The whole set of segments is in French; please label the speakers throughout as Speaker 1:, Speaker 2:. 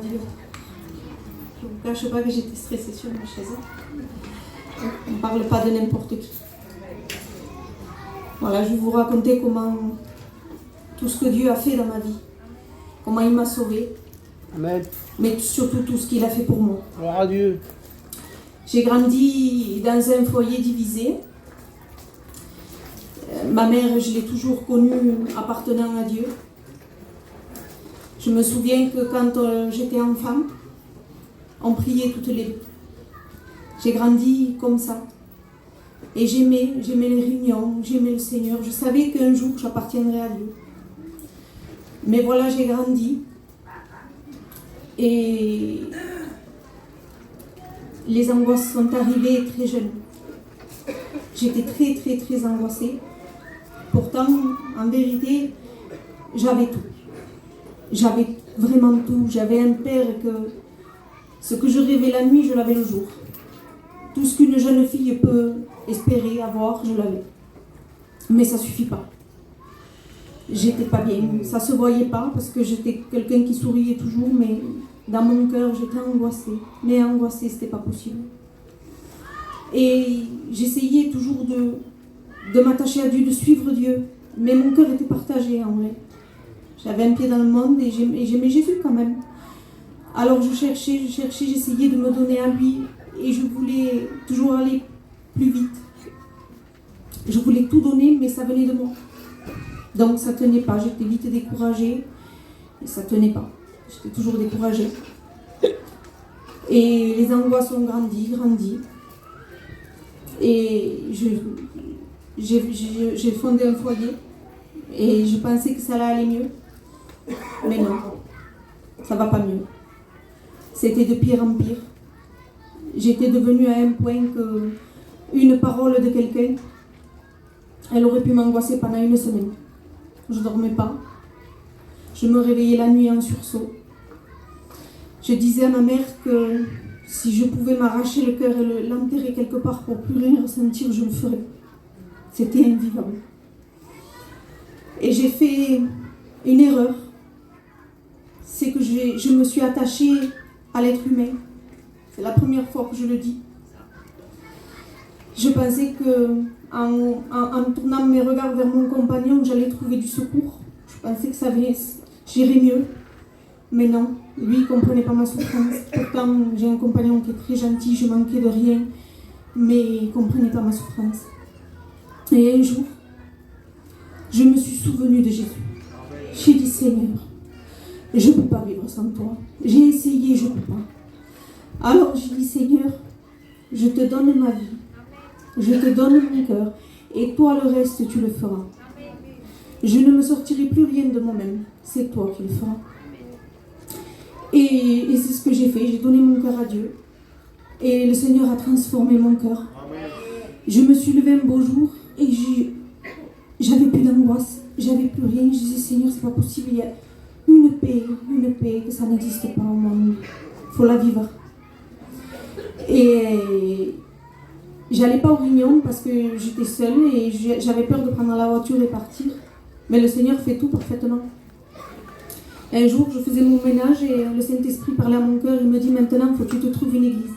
Speaker 1: Dieu. Je ne vous cache pas que j'étais stressée sur ma chaise. On ne parle pas de n'importe qui. Voilà, je vais vous raconter comment tout ce que Dieu a fait dans ma vie, comment il m'a sauvée,
Speaker 2: Amen.
Speaker 1: mais surtout tout ce qu'il a fait pour moi.
Speaker 2: Gloire à Dieu.
Speaker 1: J'ai grandi dans un foyer divisé. Ma mère, je l'ai toujours connue appartenant à Dieu. Je me souviens que quand j'étais enfant, on priait toutes les deux. J'ai grandi comme ça. Et j'aimais les réunions, j'aimais le Seigneur. Je savais qu'un jour, j'appartiendrais à Dieu. Mais voilà, j'ai grandi. Et les angoisses sont arrivées très jeune. J'étais très angoissée. Pourtant, en vérité, j'avais tout. J'avais vraiment tout. J'avais un père que ce que je rêvais la nuit, je l'avais le jour. Tout ce qu'une jeune fille peut espérer avoir, je l'avais. Mais ça ne suffit pas. J'étais pas bien. Ça ne se voyait pas parce que j'étais quelqu'un qui souriait toujours, mais dans mon cœur, j'étais angoissée. Mais angoissée, ce n'était pas possible. Et j'essayais toujours de m'attacher à Dieu, de suivre Dieu. Mais mon cœur était partagé en vrai. J'avais un pied dans le monde et j'aimais Jésus quand même. Alors je cherchais, j'essayais de me donner à lui. Et je voulais toujours aller plus vite. Je voulais tout donner, mais ça venait de moi. Donc ça ne tenait pas. J'étais vite découragée. Et ça ne tenait pas. J'étais toujours découragée. Et les angoisses ont grandi. Et j'ai fondé un foyer. Et je pensais que ça allait aller mieux. Mais non. Ça ne va pas mieux. C'était de pire en pire. J'étais devenue à un point que une parole de quelqu'un, elle aurait pu m'angoisser pendant une semaine. Je ne dormais pas. Je me réveillais la nuit en sursaut. Je disais à ma mère que si je pouvais m'arracher le cœur et l'enterrer quelque part pour plus rien ressentir, je le ferais. C'était invivable. Et j'ai fait une erreur. C'est que je me suis attachée à l'être humain. C'est la première fois que je le dis. Je pensais qu'en tournant mes regards vers mon compagnon, j'allais trouver du secours. Je pensais que j'irais mieux. Mais non, lui, il ne comprenait pas ma souffrance. Pourtant, j'ai un compagnon qui est très gentil, je manquais de rien. Mais il ne comprenait pas ma souffrance. Et un jour, je me suis souvenue de Jésus. J'ai dit, Seigneur, je ne peux pas vivre sans toi. J'ai essayé, je ne peux pas. Alors j'ai dit, Seigneur, je te donne ma vie, je te donne mon cœur, et toi le reste tu le feras. Je ne me sortirai plus rien de moi-même, c'est toi qui le feras. Et c'est ce que j'ai fait, j'ai donné mon cœur à Dieu, et le Seigneur a transformé mon cœur. Je me suis levée un beau jour, et j'avais plus d'angoisse, j'avais plus rien, je disais, Seigneur, c'est pas possible, il y a une paix, que ça n'existe pas au monde, il faut la vivre. Et j'allais pas aux réunions parce que j'étais seule et j'avais peur de prendre la voiture et partir. Mais le Seigneur fait tout parfaitement. Et un jour, je faisais mon ménage et le Saint-Esprit parlait à mon cœur. Il me dit, maintenant, il faut que tu te trouves une église.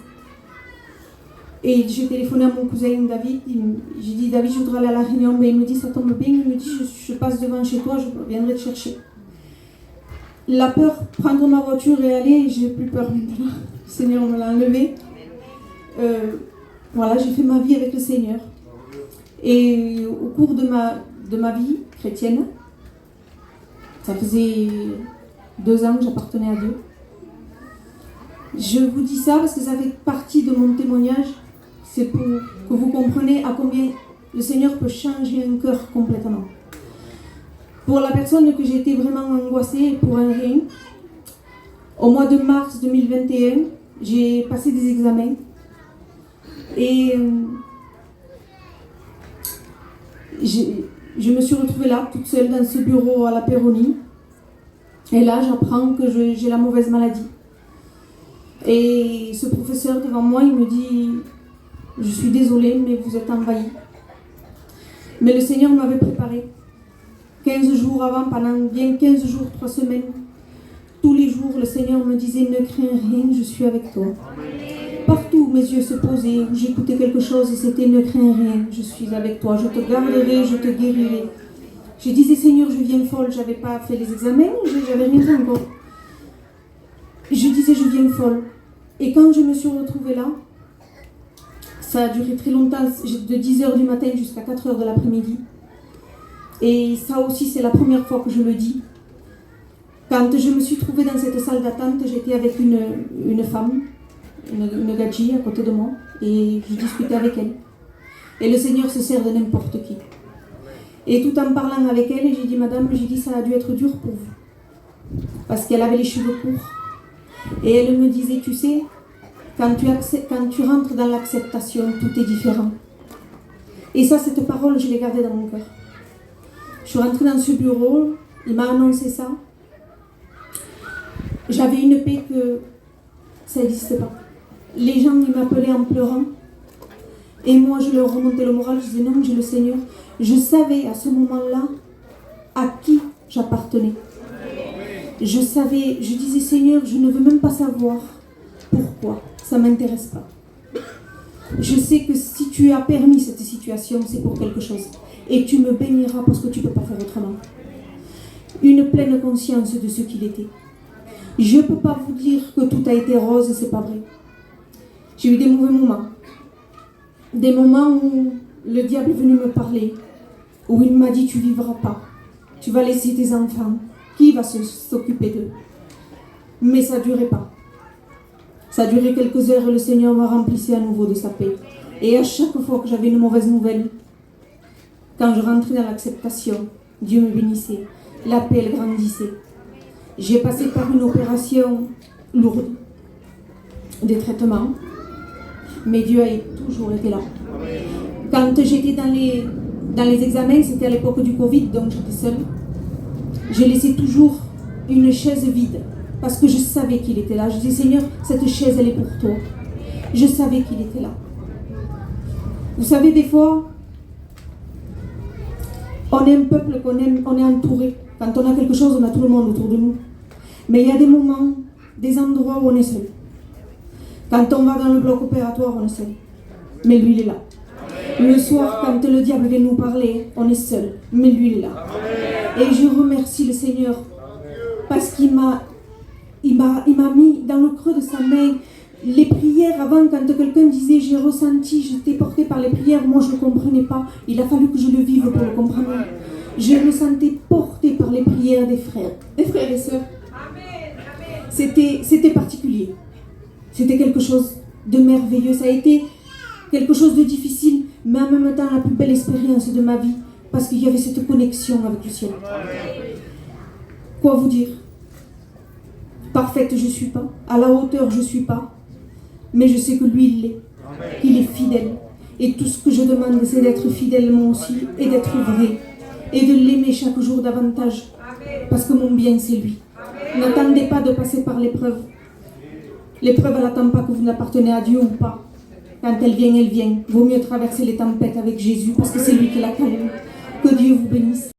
Speaker 1: Et j'ai téléphoné à mon cousin David. J'ai dit, David, je voudrais aller à la réunion. Mais il me dit, ça tombe bien. Il me dit, je passe devant chez toi, je viendrai te chercher. La peur, prendre ma voiture et aller, j'ai plus peur maintenant. Le Seigneur me l'a enlevé. Voilà, j'ai fait ma vie avec le Seigneur. Et au cours de ma vie chrétienne, ça faisait 2 ans que j'appartenais à Dieu. Je vous dis ça parce que ça fait partie de mon témoignage. C'est pour que vous compreniez à combien le Seigneur peut changer un cœur complètement. Pour la personne que j'étais vraiment angoissée pour un rien, au mois de mars 2021, j'ai passé des examens. Et je me suis retrouvée là, toute seule dans ce bureau à la Péronie. Et là, j'apprends que j'ai la mauvaise maladie. Et ce professeur devant moi, il me dit, je suis désolée, mais vous êtes envahie. Mais le Seigneur m'avait préparé. 15 jours avant, pendant bien 15 jours, 3 semaines, Tous les jours, le Seigneur me disait, ne crains rien, je suis avec toi. Partout où mes yeux se posaient, où j'écoutais quelque chose, c'était ne crains rien, je suis avec toi, je te garderai, je te guérirai. Je disais, Seigneur, je viens folle, j'avais pas fait les examens, j'avais rien fait encore. Je disais, je viens folle. Et quand je me suis retrouvée là, ça a duré très longtemps, de 10h du matin jusqu'à 4h de l'après-midi. Et ça aussi, c'est la première fois que je le dis. Quand je me suis trouvée dans cette salle d'attente, j'étais avec une femme, une gadji à côté de moi, et je discutais avec elle. Et le Seigneur se sert de n'importe qui. Et tout en parlant avec elle, j'ai dit, madame, j'ai dit, ça a dû être dur pour vous. Parce qu'elle avait les cheveux courts. Et elle me disait, tu sais, quand tu rentres dans l'acceptation, tout est différent. Et ça, cette parole, je l'ai gardée dans mon cœur. Je suis rentrée dans ce bureau, il m'a annoncé ça. J'avais une paix que ça n'existait pas. Les gens, ils m'appelaient en pleurant. Et moi, je leur remontais le moral, je disais non, j'ai le Seigneur. Je savais à ce moment-là à qui j'appartenais. Je savais, je disais Seigneur, je ne veux même pas savoir pourquoi, ça ne m'intéresse pas. Je sais que si tu as permis cette situation, c'est pour quelque chose. Et tu me béniras parce que tu ne peux pas faire autrement. Une pleine conscience de ce qu'il était. Je ne peux pas vous dire que tout a été rose, c'est pas vrai. J'ai eu des mauvais moments. Des moments où le diable est venu me parler, où il m'a dit tu ne vivras pas, tu vas laisser tes enfants, qui va s'occuper d'eux? Mais ça ne durait pas. Ça a duré quelques heures et le Seigneur m'a remplissé à nouveau de sa paix. Et à chaque fois que j'avais une mauvaise nouvelle, quand je rentrais dans l'acceptation, Dieu me bénissait, la paix elle grandissait. J'ai passé par une opération lourde, des traitements, mais Dieu a toujours été là. Quand j'étais dans les examens, c'était à l'époque du Covid, donc j'étais seule. J'ai laissé toujours une chaise vide, parce que je savais qu'il était là. Je disais, Seigneur, cette chaise, elle est pour toi. Je savais qu'il était là. Vous savez, des fois, on est un peuple qu'on aime, on est entouré. Quand on a quelque chose, on a tout le monde autour de nous. Mais il y a des moments, des endroits où on est seul. Quand on va dans le bloc opératoire, on est seul. Mais lui, il est là. Le soir, quand le diable vient nous parler, on est seul. Mais lui, il est là. Et je remercie le Seigneur parce qu'il m'a mis dans le creux de sa main les prières. Avant, quand quelqu'un disait j'ai ressenti, j'étais portée par les prières, moi je ne comprenais pas. Il a fallu que je le vive pour le comprendre. Je me sentais portée par les prières des frères et sœurs. C'était particulier. C'était quelque chose de merveilleux. Ça a été quelque chose de difficile, mais en même temps la plus belle expérience de ma vie, parce qu'il y avait cette connexion avec le ciel. Quoi vous dire? Parfaite, je ne suis pas. À la hauteur, je ne suis pas. Mais je sais que lui, il l'est. Qu'il est fidèle. Et tout ce que je demande, c'est d'être fidèle moi aussi, et d'être vrai. Et de l'aimer chaque jour davantage. Parce que mon bien, c'est lui. N'attendez pas de passer par l'épreuve. L'épreuve, elle n'attend pas que vous n'appartenez à Dieu ou pas. Quand elle vient, elle vient. Vaut mieux traverser les tempêtes avec Jésus, parce que c'est lui qui la calme. Que Dieu vous bénisse.